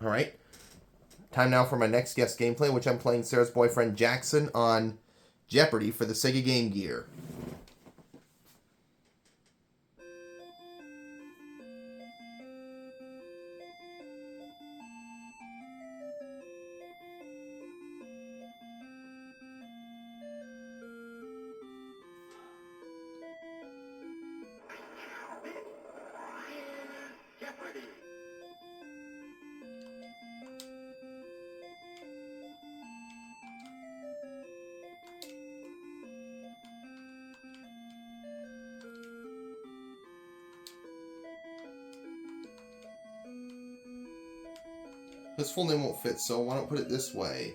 All right. Time now for my next guest gameplay, which I'm playing Sarah's boyfriend Jackson on Jeopardy for the Sega Game Gear. Jeopardy! His full name won't fit, so why don't put it this way?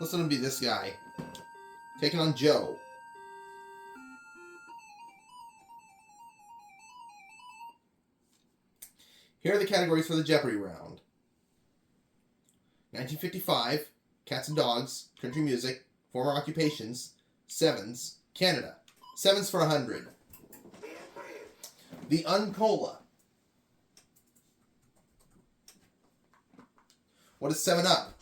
Let's let him be this guy. Taking on Joe. Here are the categories for the Jeopardy round. 1955, cats and dogs, country music, former occupations, sevens, Canada. Sevens for 100. The Uncola. What is 7-Up?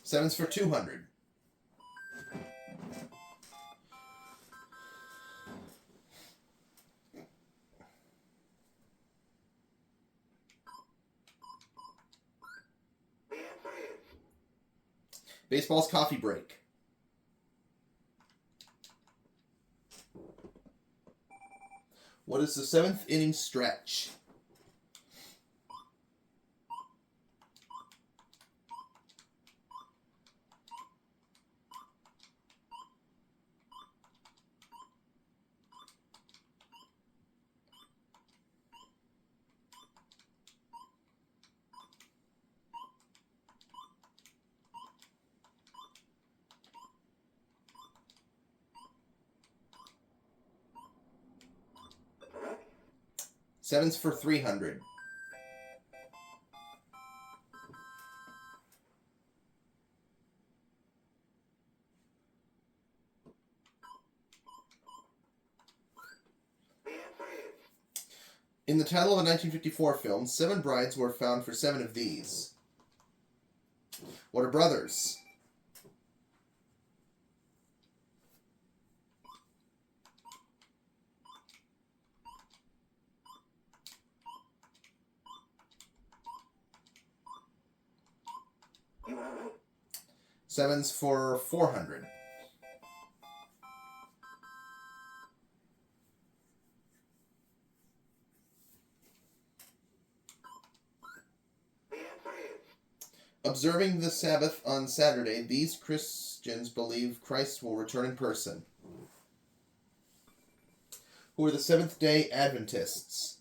Sevens for 200. Baseball's coffee break. What is the 7th inning stretch? Sevens for 300. In the title of a 1954 film, 7 brides were found for 7 of these. What are brothers? Sevens for 400. Observing the Sabbath on Saturday, these Christians believe Christ will return in person. Who are the Seventh-day Adventists?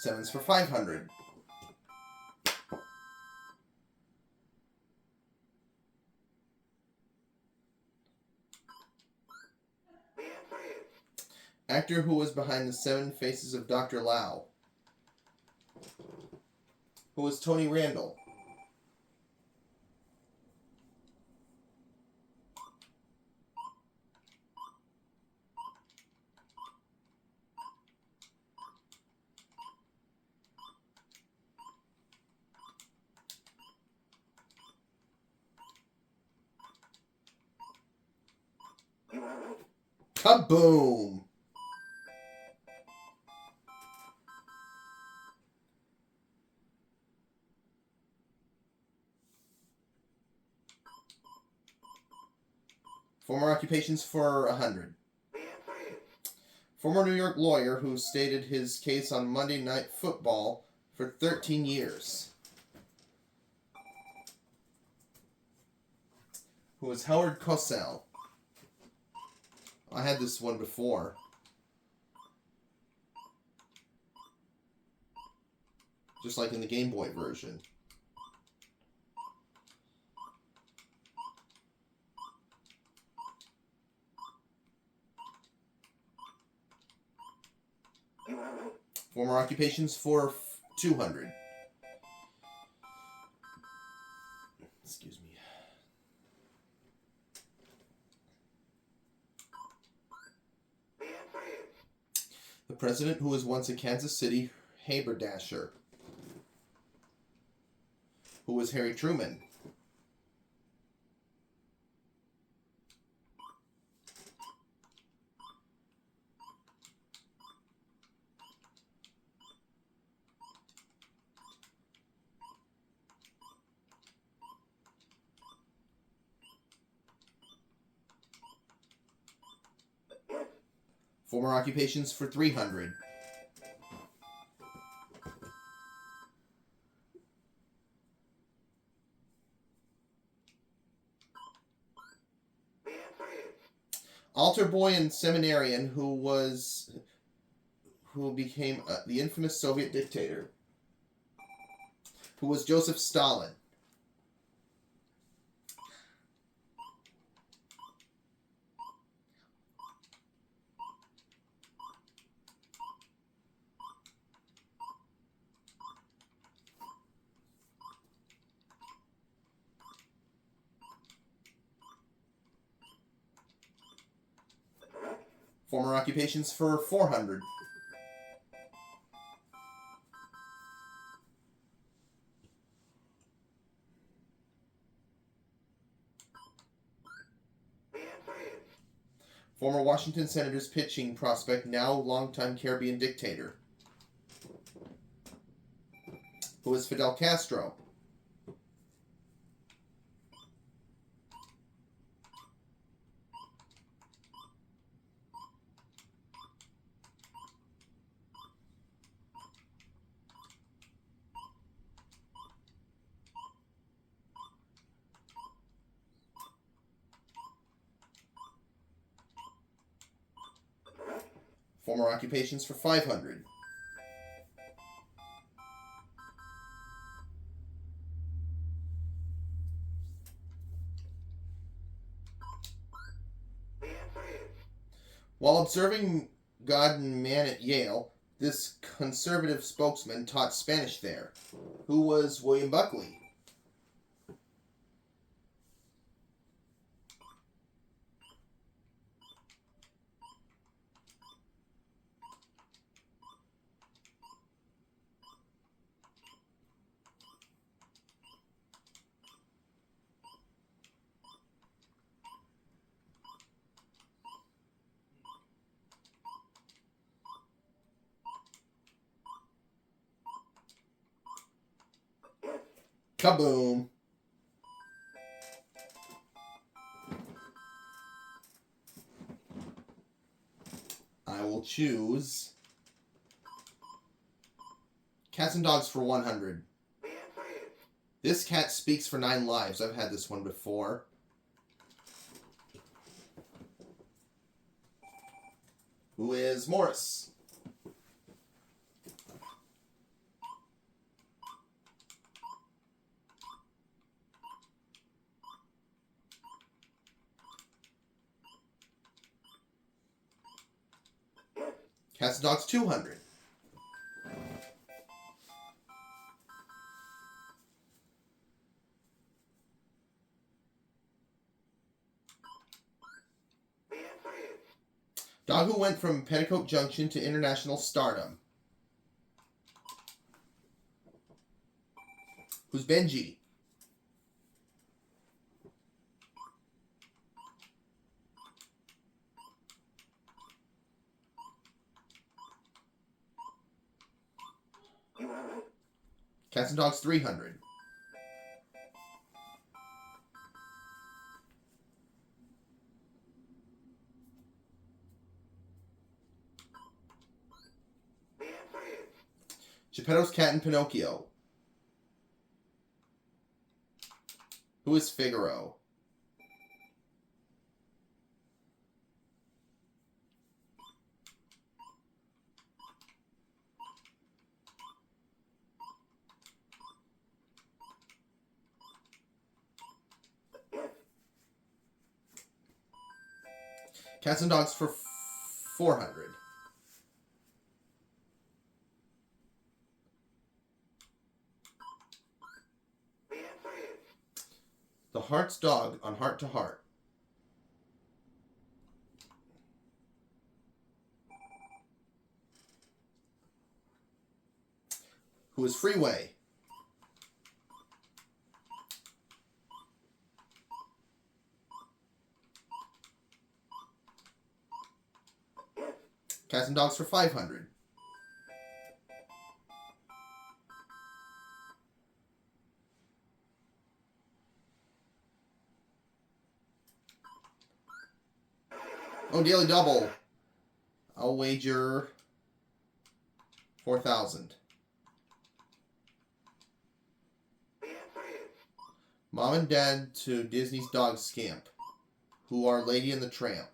Sevens for 500. Actor who was behind the 7 Faces of Dr. Lau. Who was Tony Randall? Kaboom! Former occupations for 100. Former New York lawyer who stated his case on Monday Night Football for 13 years. Who was Howard Cosell. I had this one before. Just like in the Game Boy version. Former occupations for 200. Excuse me. The president who was once a Kansas City haberdasher. Who was Harry Truman. Former occupations for 300. Altar boy and seminarian who became the infamous Soviet dictator. Who was Joseph Stalin. Former occupations for 400. Former Washington Senators pitching prospect, now longtime Caribbean dictator. Who is Fidel Castro. Former occupations for 500. While observing God and Man at Yale, this conservative spokesman taught Spanish there. Who was William Buckley? Kaboom! I will choose Cats and Dogs for 100. This cat speaks for 9 lives. I've had this one before. Who is Morris? Cats and Dogs 200. Dog who went from Petticoat Junction to international stardom. Who's Benji? Cats and Dogs 300. Geppetto's cat in Pinocchio. Who is Figaro? Cats and dogs for 400. The Heart's dog on Heart to Heart. Who is Freeway? Cats and dogs for 500. Oh, daily double. I'll wager 4,000. Mom and Dad to Disney's Dog Scamp, who are Lady and the Tramp.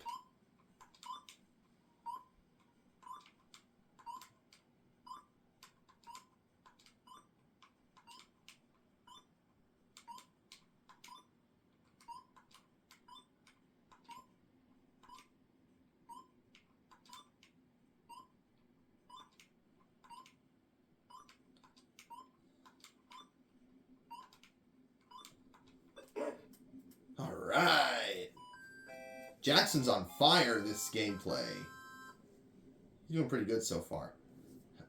Alright. Jackson's on fire this gameplay. He's doing pretty good so far.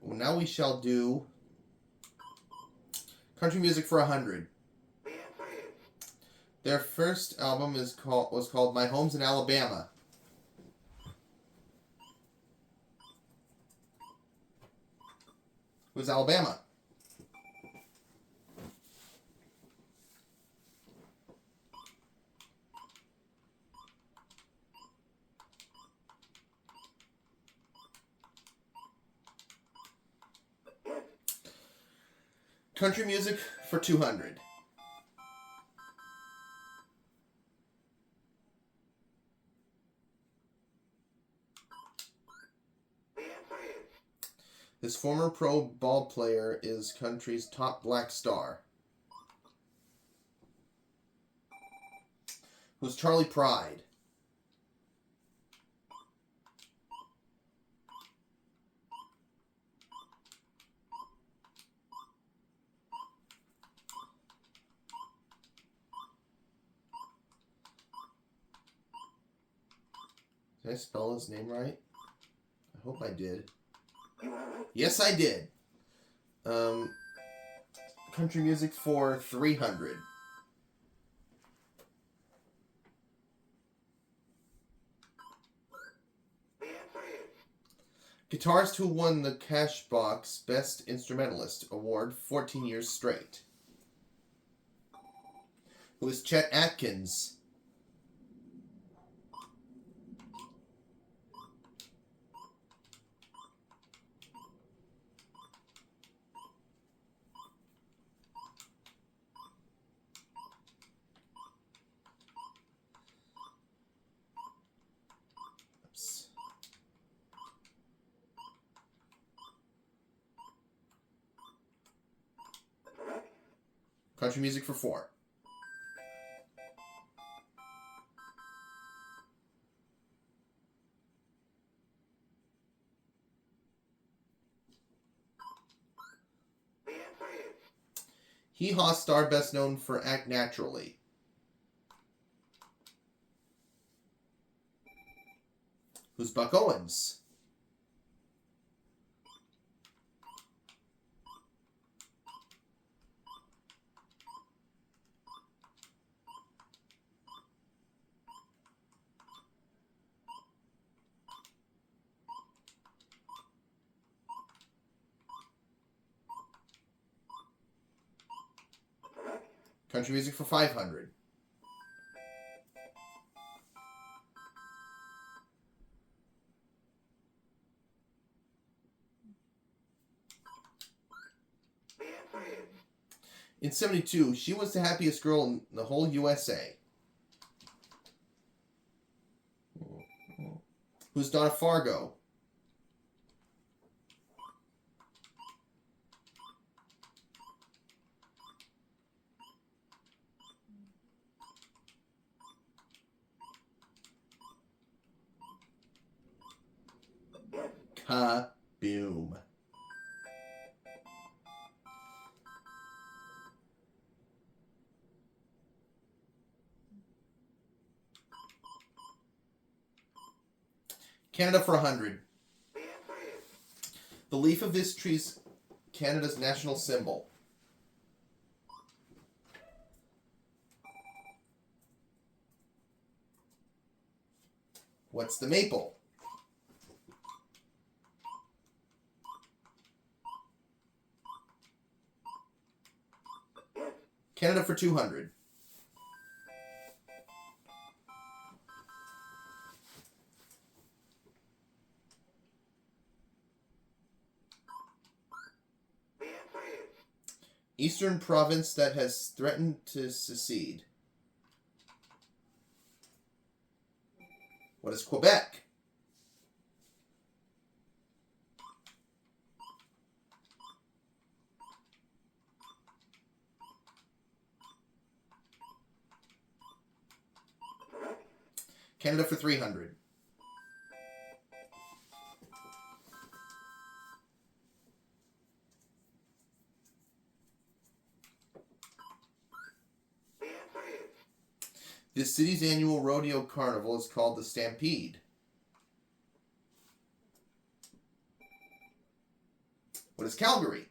Well, now we shall do country music for 100. Their first album was called My Home's in Alabama. Who's Alabama? Country music for 200. This former pro ball player is country's top black star. Who's Charlie Pride? Did I spell his name right? I hope I did. Yes, I did. Country music for 300. Guitarist who won the Cashbox Best Instrumentalist Award 14 years straight. Who is Chet Atkins? Country music for 4. Hee Haw star best known for Act Naturally. Who's Buck Owens? Country music for 500. In 72, she was the happiest girl in the whole USA. Who's Donna Fargo? Kaboom. Canada for 100. The leaf of this tree is Canada's national symbol. What's the maple? Canada for 200. Eastern province that has threatened to secede. What is Quebec? Canada for 300. This city's annual rodeo carnival is called the Stampede. What is Calgary?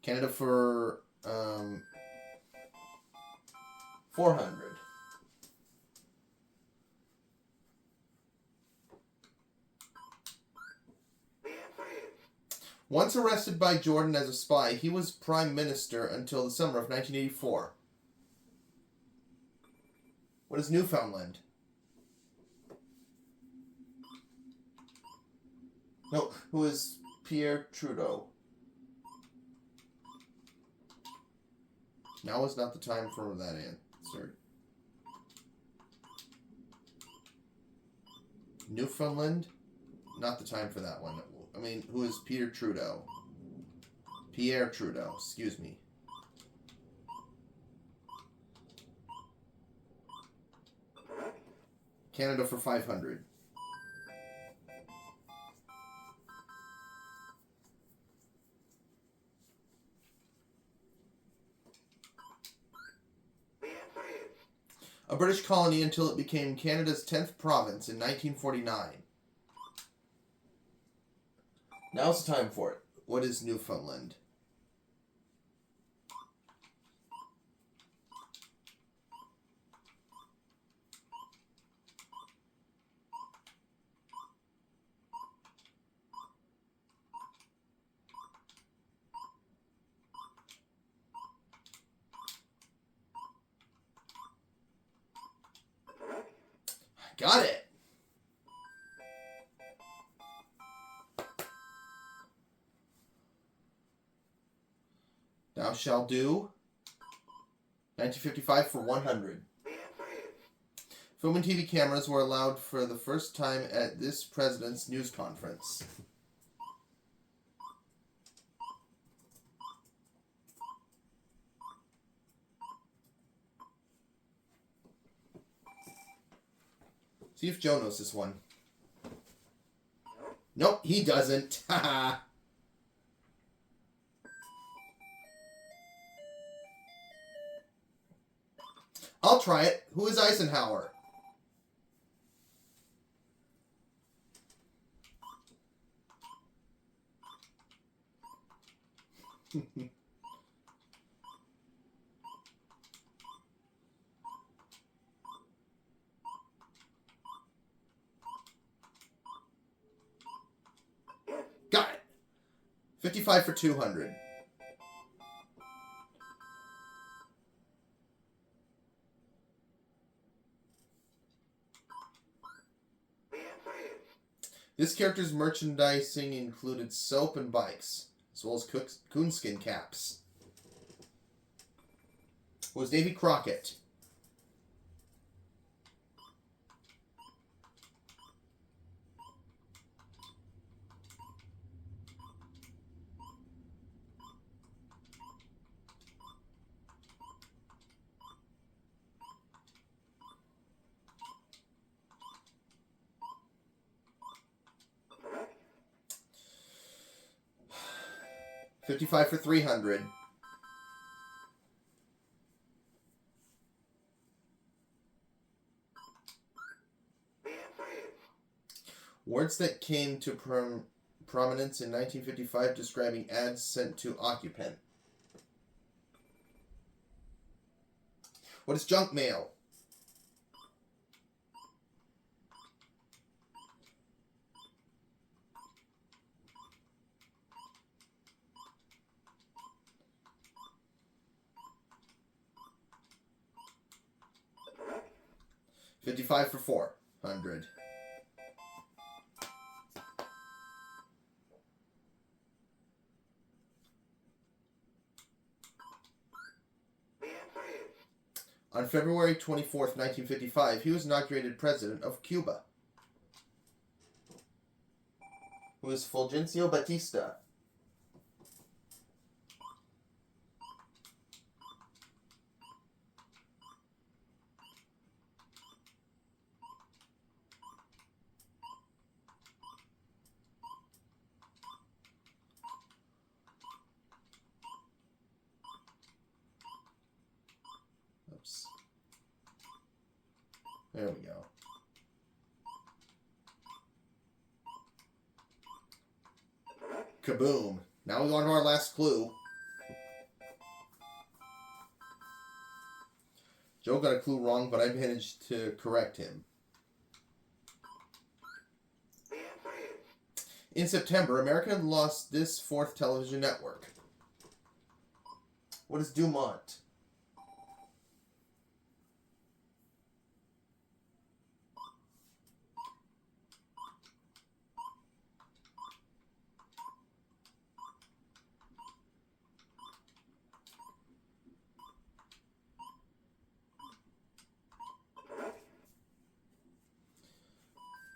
Canada for 400. Once arrested by Jordan as a spy, he was prime minister until the summer of 1984. What is Newfoundland? No, who is Pierre Trudeau? Now is not the time for that answer. Newfoundland? Not the time for that one. I mean, who is Peter Trudeau? Pierre Trudeau, excuse me. Canada for 500. A British colony until it became Canada's 10th province in 1949. Now's the time for it. What is Newfoundland? Got it. Thou shalt do. 1955 for 100. Film and TV cameras were allowed for the first time at this president's news conference. See if Joe knows this one. Nope, he doesn't. Haha. I'll try it. Who is Eisenhower? Got it. 55 for 200. This character's merchandising included soap and bikes, as well as coonskin caps. Who was Davy Crockett? $55 for 300. Words that came to prominence in 1955 describing ads sent to occupant. What is junk mail? $55 for 400. On February 24th, 1955, he was inaugurated president of Cuba. Who is Fulgencio Batista? Oops. There we go. Kaboom. Now we go on to our last clue. Joe got a clue wrong, but I managed to correct him. In September, America lost this fourth television network. What is Dumont?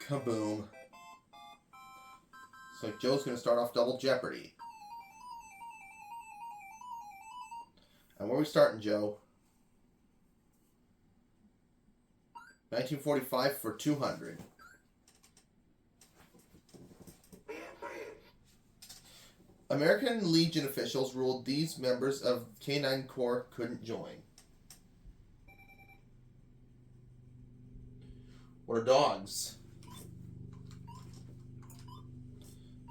Kaboom. So Joe's going to start off double Jeopardy. And where are we starting, Joe? 1945 for 200. American Legion officials ruled these members of K-9 Corps couldn't join. What are dogs?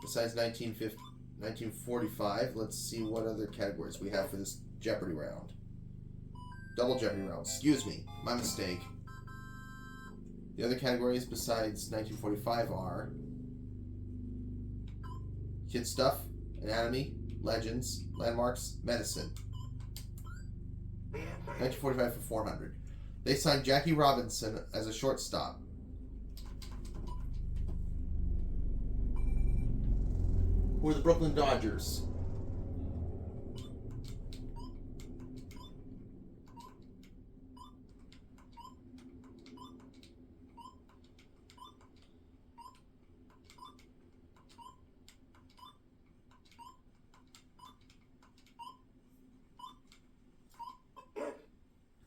Besides 1945, let's see what other categories we have for this Jeopardy round. Double Jeopardy round. Excuse me. My mistake. The other categories besides 1945 are kid stuff, anatomy, legends, landmarks, medicine. 1945 for 400. They signed Jackie Robinson as a shortstop. Who are the Brooklyn Dodgers?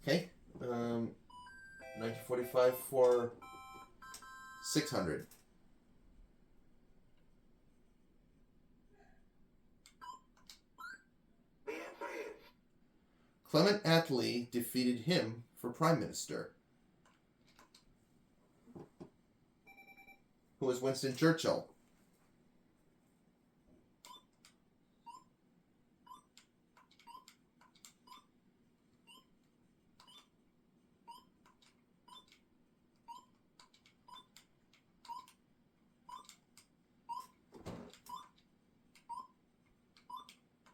Okay. 1945 for 600. Clement Attlee defeated him for Prime Minister. Who was Winston Churchill?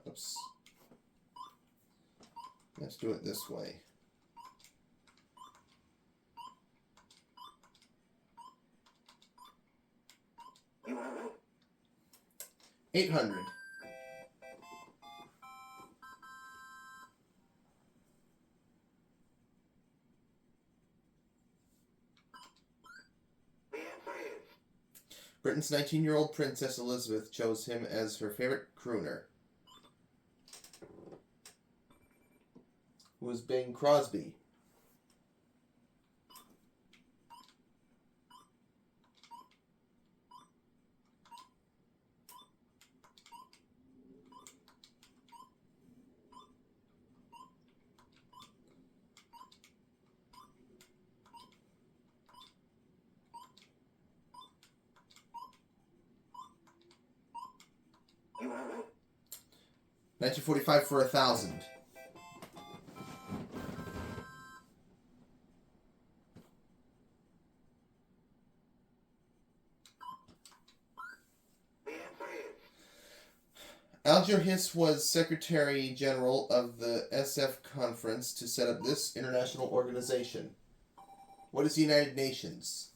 Oops. Let's do it this way. 800. Britain's 19-year-old Princess Elizabeth chose him as her favorite crooner. Who was Bing Crosby? You have it. 1945 for 1,000. The answer is Alger Hiss was Secretary General of the SF Conference to set up this international organization. What is the United Nations?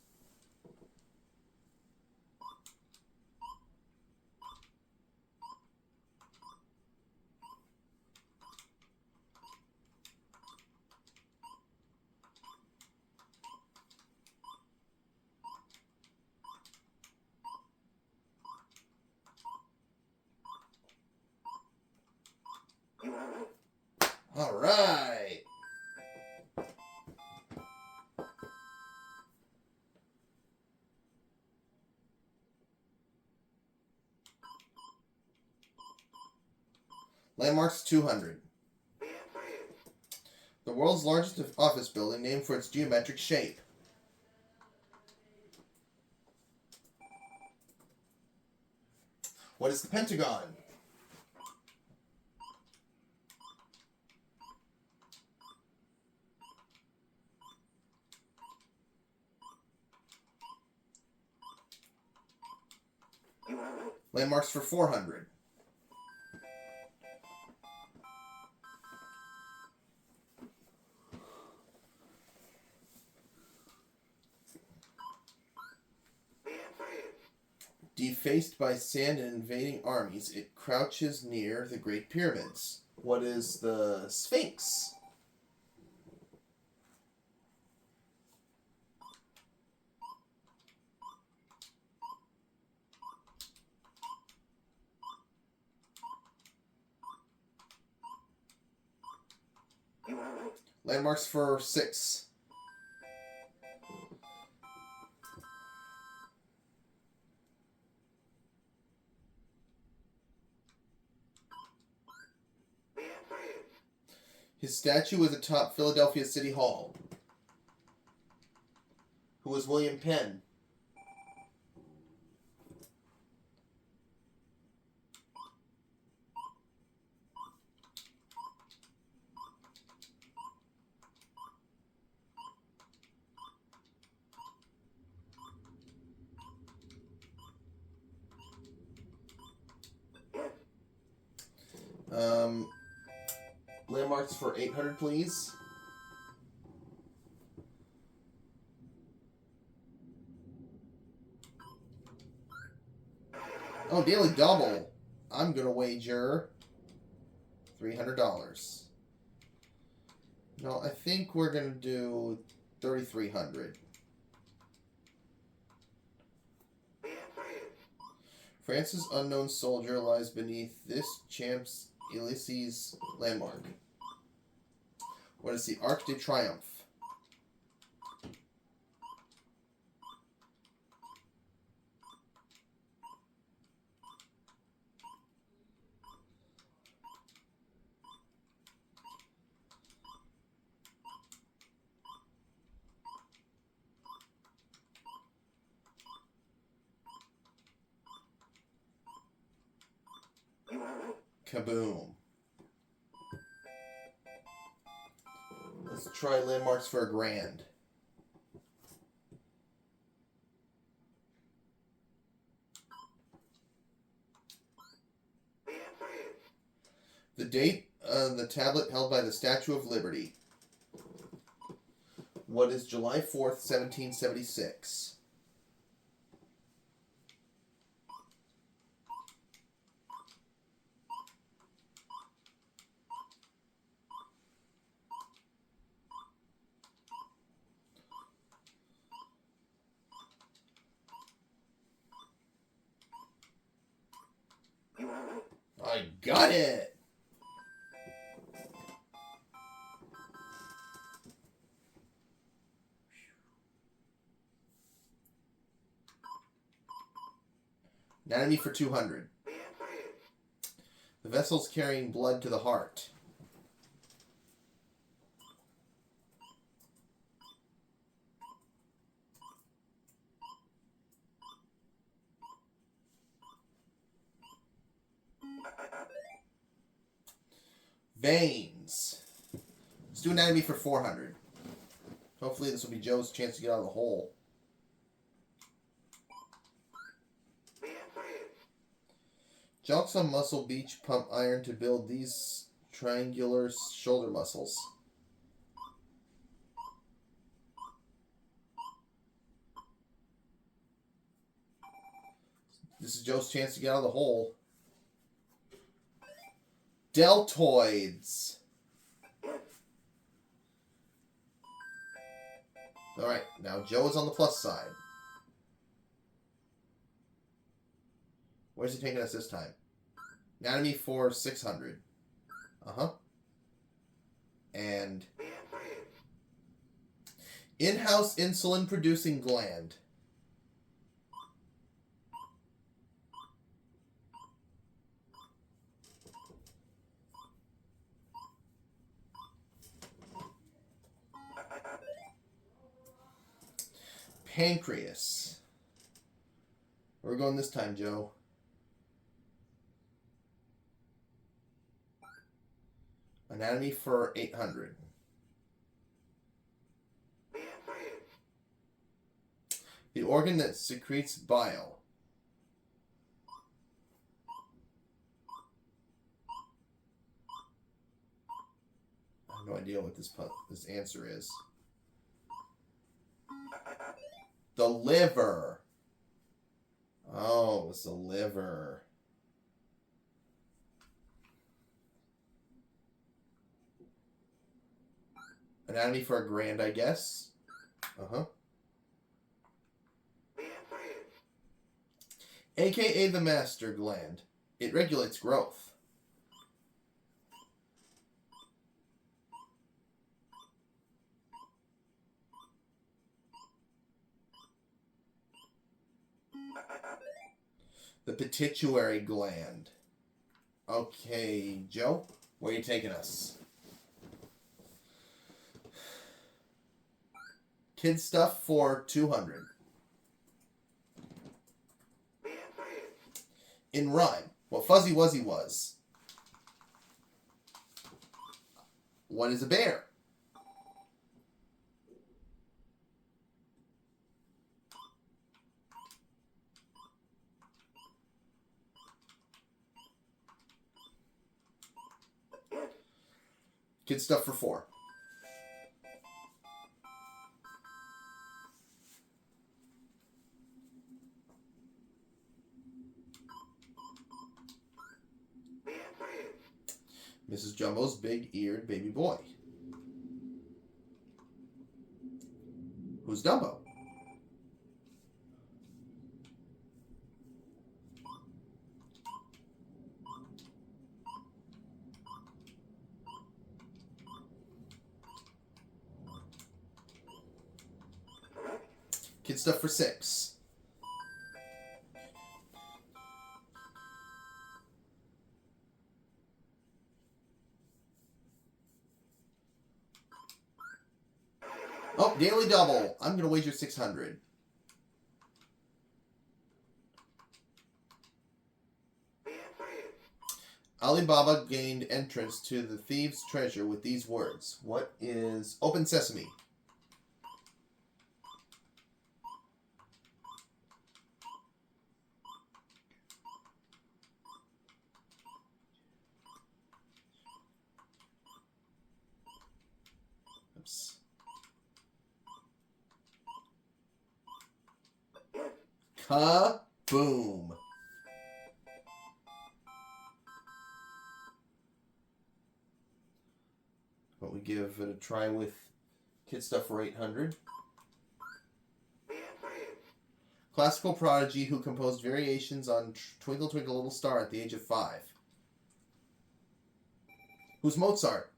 you have it. All right. Landmarks 200. The answer is The world's largest office building named for its geometric shape. What is the Pentagon? you have it. Landmarks for 400. The answer is Defaced by sand and invading armies, it crouches near the Great Pyramids. What is the Sphinx? you have it. Landmarks for 6. The answer is His statue is atop Philadelphia City Hall. Who was William Penn? yes. Landmarks for 800, please. Oh, daily double. I'm gonna wager $300. No, I think we're gonna do 3,300. The answer is France's unknown soldier lies beneath this champ's Ulysses landmark. What is the Arc de Triomphe? you have it. Kaboom. Let's try landmarks for $1,000. The answer is The date on the tablet held by the Statue of Liberty. What is July 4th, 1776? Got it! Anatomy for 200. The answer is The vessel's carrying blood to the heart. Veins. Let's do anatomy for 400. Hopefully this will be Joe's chance to get out of the hole. the answer is Jocks on muscle beach pump iron to build these triangular shoulder muscles. This is Joe's chance to get out of the hole. Deltoids. Alright, now Joe is on the plus side. Where's he taking us this time? Anatomy for 600. Uh-huh. And the answer is in-house insulin-producing gland. Pancreas. Where are we going this time, Joe? Anatomy for 800. the answer is The organ that secretes bile. I have no idea what this answer is. The liver. Oh, it's the liver. Anatomy for a gland, I guess. Uh-huh. the answer is AKA the master gland. It regulates growth. The pituitary gland. Okay, Joe, where are you taking us? Kid stuff for 200. the answer is In rhyme, what Fuzzy Wuzzy was. What is a bear? Kid stuff for 4. the answer is Mrs. Jumbo's big-eared baby boy. Who's Dumbo? Kid stuff for 6. Oh, daily double. I'm going to wager 600. the answer is Alibaba gained entrance to the thieves' treasure with these words. What is Open Sesame? Oops. Kaboom. But we give it a try with Kid Stuff for 800. the answer is Classical prodigy who composed variations on Twinkle Twinkle Little Star at the age of 5. Who's Mozart?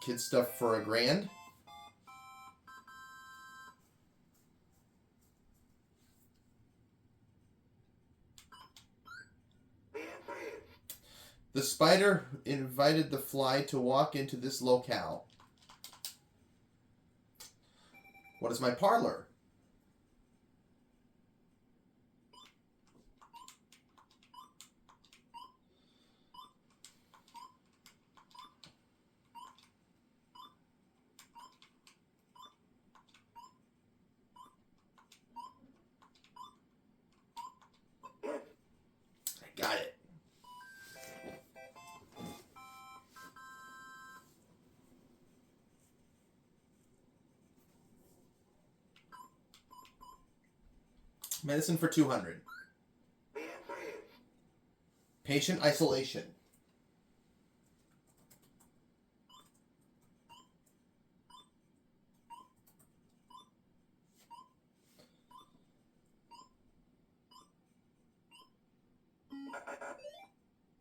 Kid stuff for $1,000. The answer is The spider invited the fly to walk into this locale. What is my parlor? yes. I got it. Medicine for $200. The answer is Patient isolation.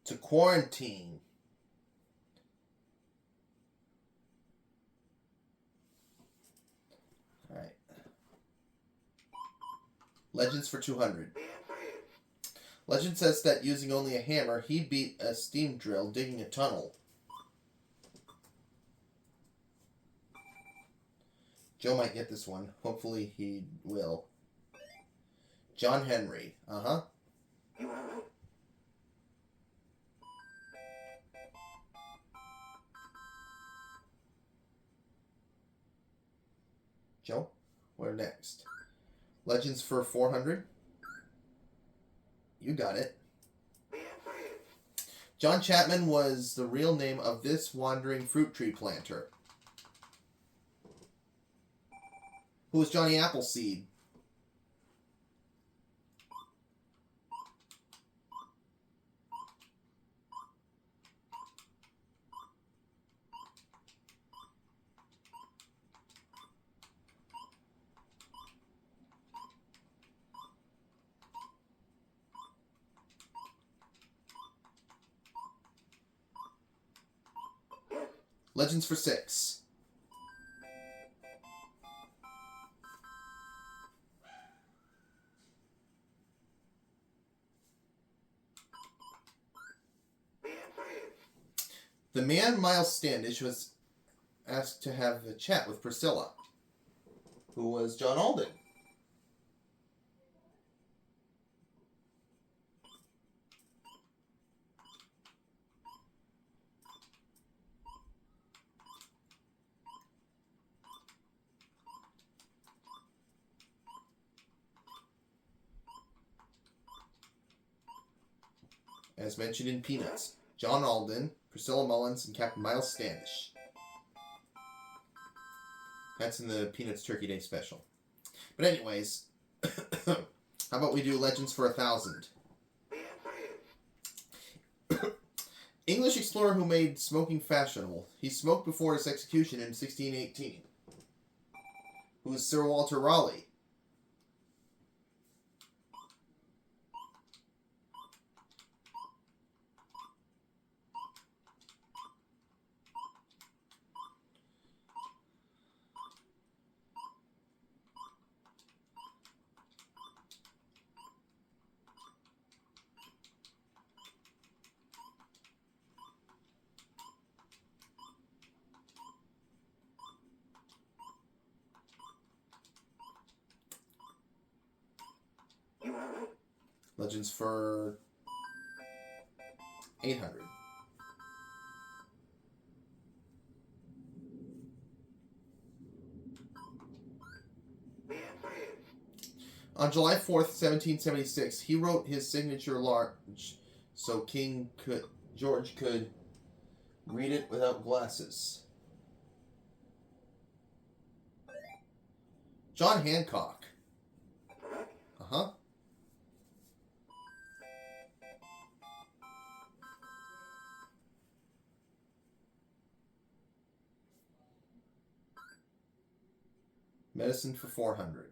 To quarantine. All right. Legends for $200. the answer is Legend says that using only a hammer, he beat a steam drill digging a tunnel. Joe might get this one. Hopefully he will. John Henry. Uh-huh. you are right. Joe, what next? Legends for $400. You got it. The answer is John Chapman was the real name of this wandering fruit tree planter. Who was Johnny Appleseed? yes. Legends for $6. The answer is The man Miles Standish was asked to have a chat with Priscilla, who was John Alden. As mentioned in Peanuts, John Alden, Priscilla Mullins, and Captain Miles Standish. That's in the Peanuts Turkey Day special. But anyways, how about we do Legends for $1,000? the answer is English explorer who made smoking fashionable. He smoked before his execution in 1618. Who is Sir Walter Raleigh? you are right. Legends for $800. The answer is On July 4th, 1776, he wrote his signature large so George could read it without glasses. John Hancock. correct. Uh-huh. Medicine for 400.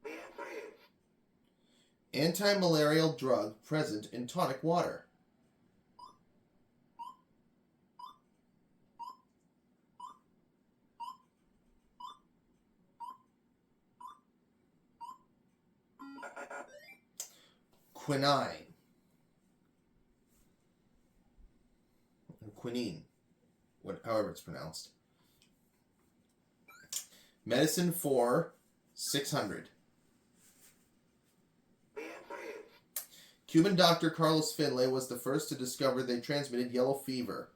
The answer is Anti-malarial drug present in tonic water. Quinine. Or quinine. However it's pronounced. Medicine for 600. the answer is Cuban doctor Carlos Finlay was the first to discover they transmitted yellow fever.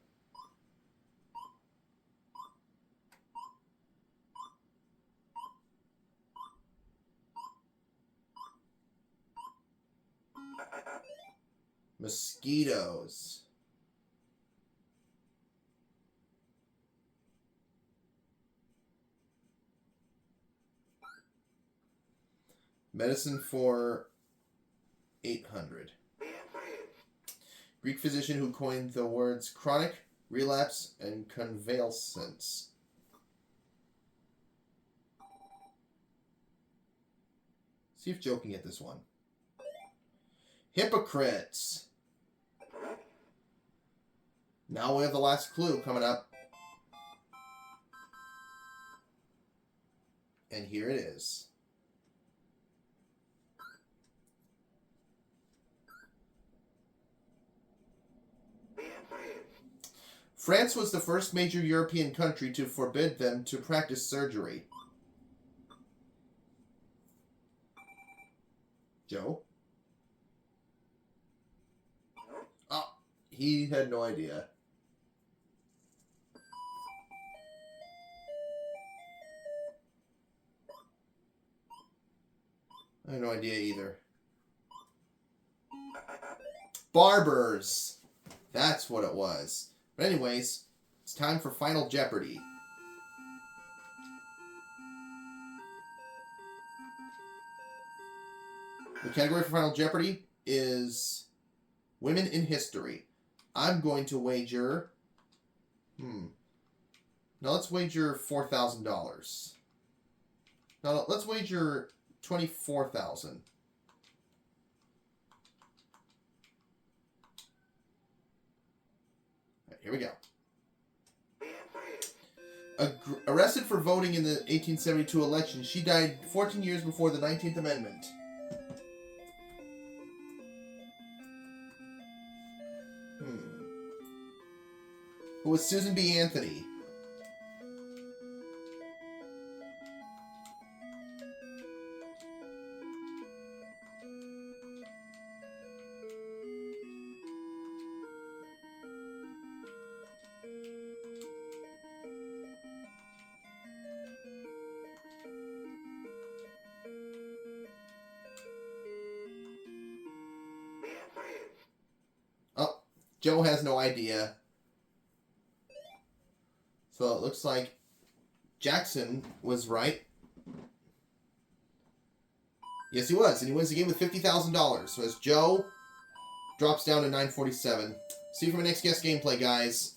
Mosquitoes. Medicine for 800. the answer is Greek physician who coined the words chronic, relapse, and convalescence. See if Joe can get this one. Hypocrites. correct. Now we have the last clue coming up. And here it is. The answer is France was the first major European country to forbid them to practice surgery. Joe? Oh, he had no idea. I have no idea either. Barbers! That's what it was. But anyways, it's time for Final Jeopardy. The category for Final Jeopardy is Women in History. I'm going to wager... Now let's wager $4,000. Now let's wager $24,000. Here we go. the answer is Arrested for voting in the 1872 election, she died 14 years before the 19th Amendment. Who was Susan B. Anthony? the answer is Oh, Joe has no idea. So it looks like Jackson was right. Yes, he was. And he wins the game with $50,000. So as Joe drops down to 947. See you for my next guest gameplay, guys.